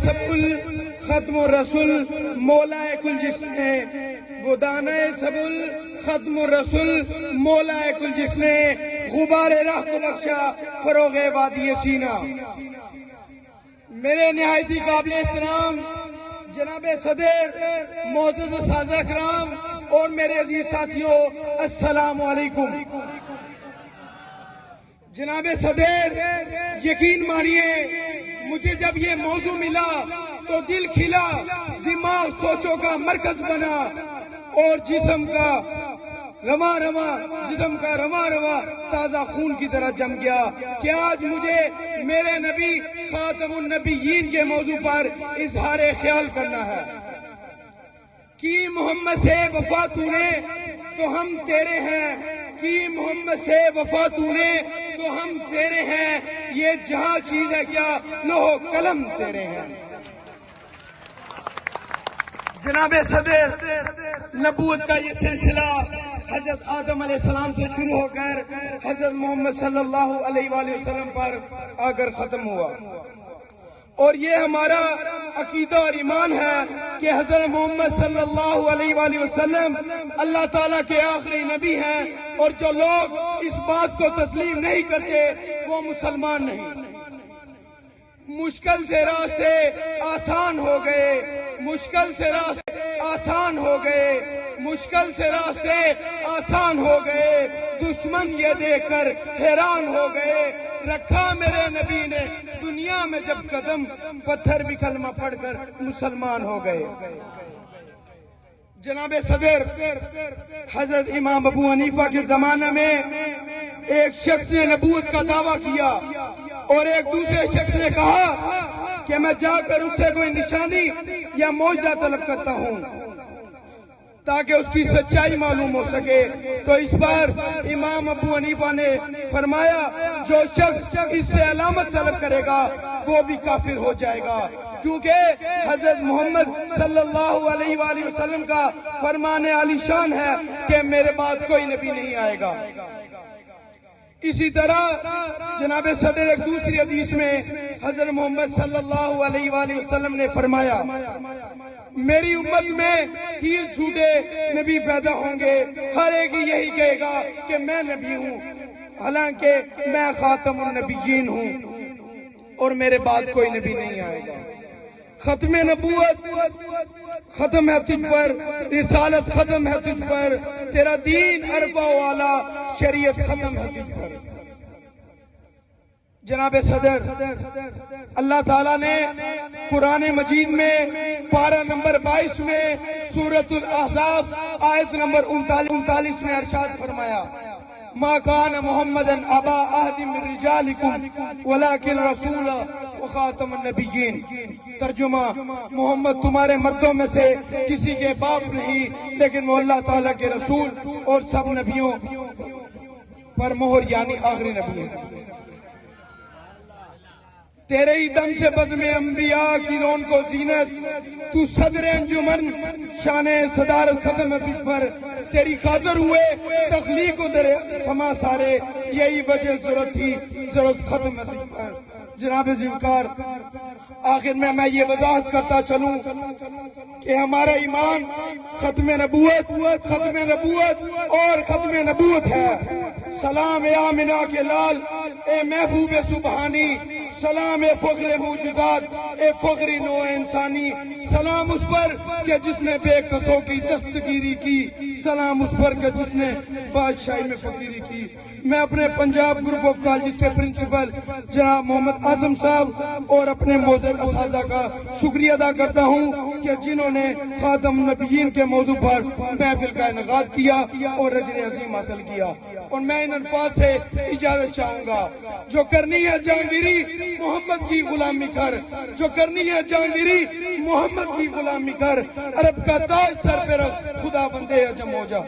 سب کل ختم الرسول مولا کل جس نے، وہ دانہ سب ختم الرسول مولا کل جس نے، غبار راہ کو بخشا فروغ وادی سینا۔ میرے نہایتی قابل احترام جناب صدر، معزز اساتذہ کرام اور میرے عزیز ساتھیوں، السلام علیکم۔ جناب صدر، یقین مانیے مجھے جب یہ موضوع ملا تو دل کھلا، دماغ سوچوں کا مرکز بنا اور جسم کا رواں تازہ خون کی طرح جم گیا کہ آج مجھے میرے نبی خاتم النبیین کے موضوع پر اظہار خیال کرنا ہے۔ کی محمد سے وفا تو نے تو ہم تیرے ہیں، کی محمد سے وفا تو نے تو ہم تیرے ہیں، یہ جہاں چیز ہے کیا لوح قلم تیرے ہیں۔ جناب صدر، نبوت کا یہ سلسلہ حضرت آدم علیہ السلام سے شروع ہو کر حضرت محمد صلی اللہ علیہ وآلہ وسلم پر آ کر ختم ہوا، اور یہ ہمارا عقیدہ اور ایمان ہے کہ حضرت محمد صلی اللہ علیہ وآلہ وسلم اللہ تعالیٰ کے آخری نبی ہیں، اور جو لوگ اس بات کو تسلیم نہیں کرتے وہ مسلمان نہیں۔ مشکل سے راستے آسان ہو گئے، مشکل سے راستے آسان ہو گئے، مشکل سے راستے آسان ہو گئے، دشمن یہ دیکھ کر حیران ہو گئے، رکھا میرے نبی نے دنیا میں جب قدم، پتھر بھی کلمہ پڑھ کر مسلمان ہو گئے۔ جناب صدر، حضرت امام ابو حنیفہ کے زمانے میں ایک شخص نے نبوت کا دعویٰ کیا اور ایک دوسرے شخص نے کہا کہ میں جا کر اس سے کوئی نشانی یا معجزہ طلب کرتا ہوں تاکہ اس کی سچائی معلوم ہو سکے۔ تو اس پر امام ابو حنیفہ نے فرمایا جو شخص اس سے علامت طلب کرے گا وہ بھی کافر ہو جائے گا، کیونکہ حضرت محمد صلی اللہ علیہ وآلہ وسلم کا فرمان عالی شان ہے کہ میرے بعد کوئی نبی نہیں آئے گا۔ اسی طرح جناب صدر ایک دوسری حدیث میں حضرت محمد صلی اللہ علیہ وآلہ وسلم نے فرمایا میری امت میں 3 جھوٹے نبی پیدا ہوں گے، ہر ایک یہی کہے گا کہ میں نبی ہوں، حالانکہ میں خاتم النبیین ہوں اور میرے بعد کوئی نبی نہیں آئے گا۔ ختم نبوت ختم ہے تجھ پر، رسالت ختم ہے تجھ پر، تیرا دین عرفہ والا، شریعت ختم ہے تجھ پر۔ جناب صدر، اللہ تعالیٰ نے قرآن مجید میں پارہ نمبر 22 میں سورۃ الاحزاب آیت نمبر 39 میں ارشاد فرمایا ما کان محمد ابا احد من رجالکم ولکن رسول وخاتم النبیین۔ ترجمہ، محمد تمہارے مردوں میں سے کسی کے باپ نہیں، لیکن وہ اللہ تعالیٰ کے رسول اور سب نبیوں پر مہر یعنی آخری نبی ہے۔ تیرے ہی دم سے بزم انبیاء کی رونق و زینت، تو صدر انجمن شان صدارت ختم ہے تجھ پر، تیری خاطر ہوئے تخلیق و در سما سارے، یہی وجہ ضرورت تھی، ضرورت ختم ہے تجھ پر۔ جناب ذوالفقار، آخر میں یہ وضاحت کرتا چلوں کہ ہمارا ایمان ختم نبوت اور ختم نبوت ہے۔ سلام اے آمنہ کے لال، اے محبوب سبحانی، سلام اے فخر موجودات، اے فخر نوع انسانی، سلام اس پر کہ جس نے بے کسوں کی دستگیری کی، سلام اس پر کہ جس نے بادشاہی میں فقیری کی۔ میں اپنے پنجاب گروپ آف کالجز کے پرنسپل جناب محمد اعظم صاحب اور اپنے معزز اساتذہ کا شکریہ ادا کرتا ہوں کہ جنہوں نے خاتم النبیین کے موضوع پر محفل کا انعقاد کیا اور اجر عظیم حاصل کیا۔ اور میں ان الفاظ سے اجازت چاہوں گا، جو کرنی ہے جہانگیری محمد کی غلامی کر، جو کرنی ہے جہانگیری محمد کی غلامی کر، عرب کا تاج سر پہ رکھ، خدا بندے اجم ہو جا۔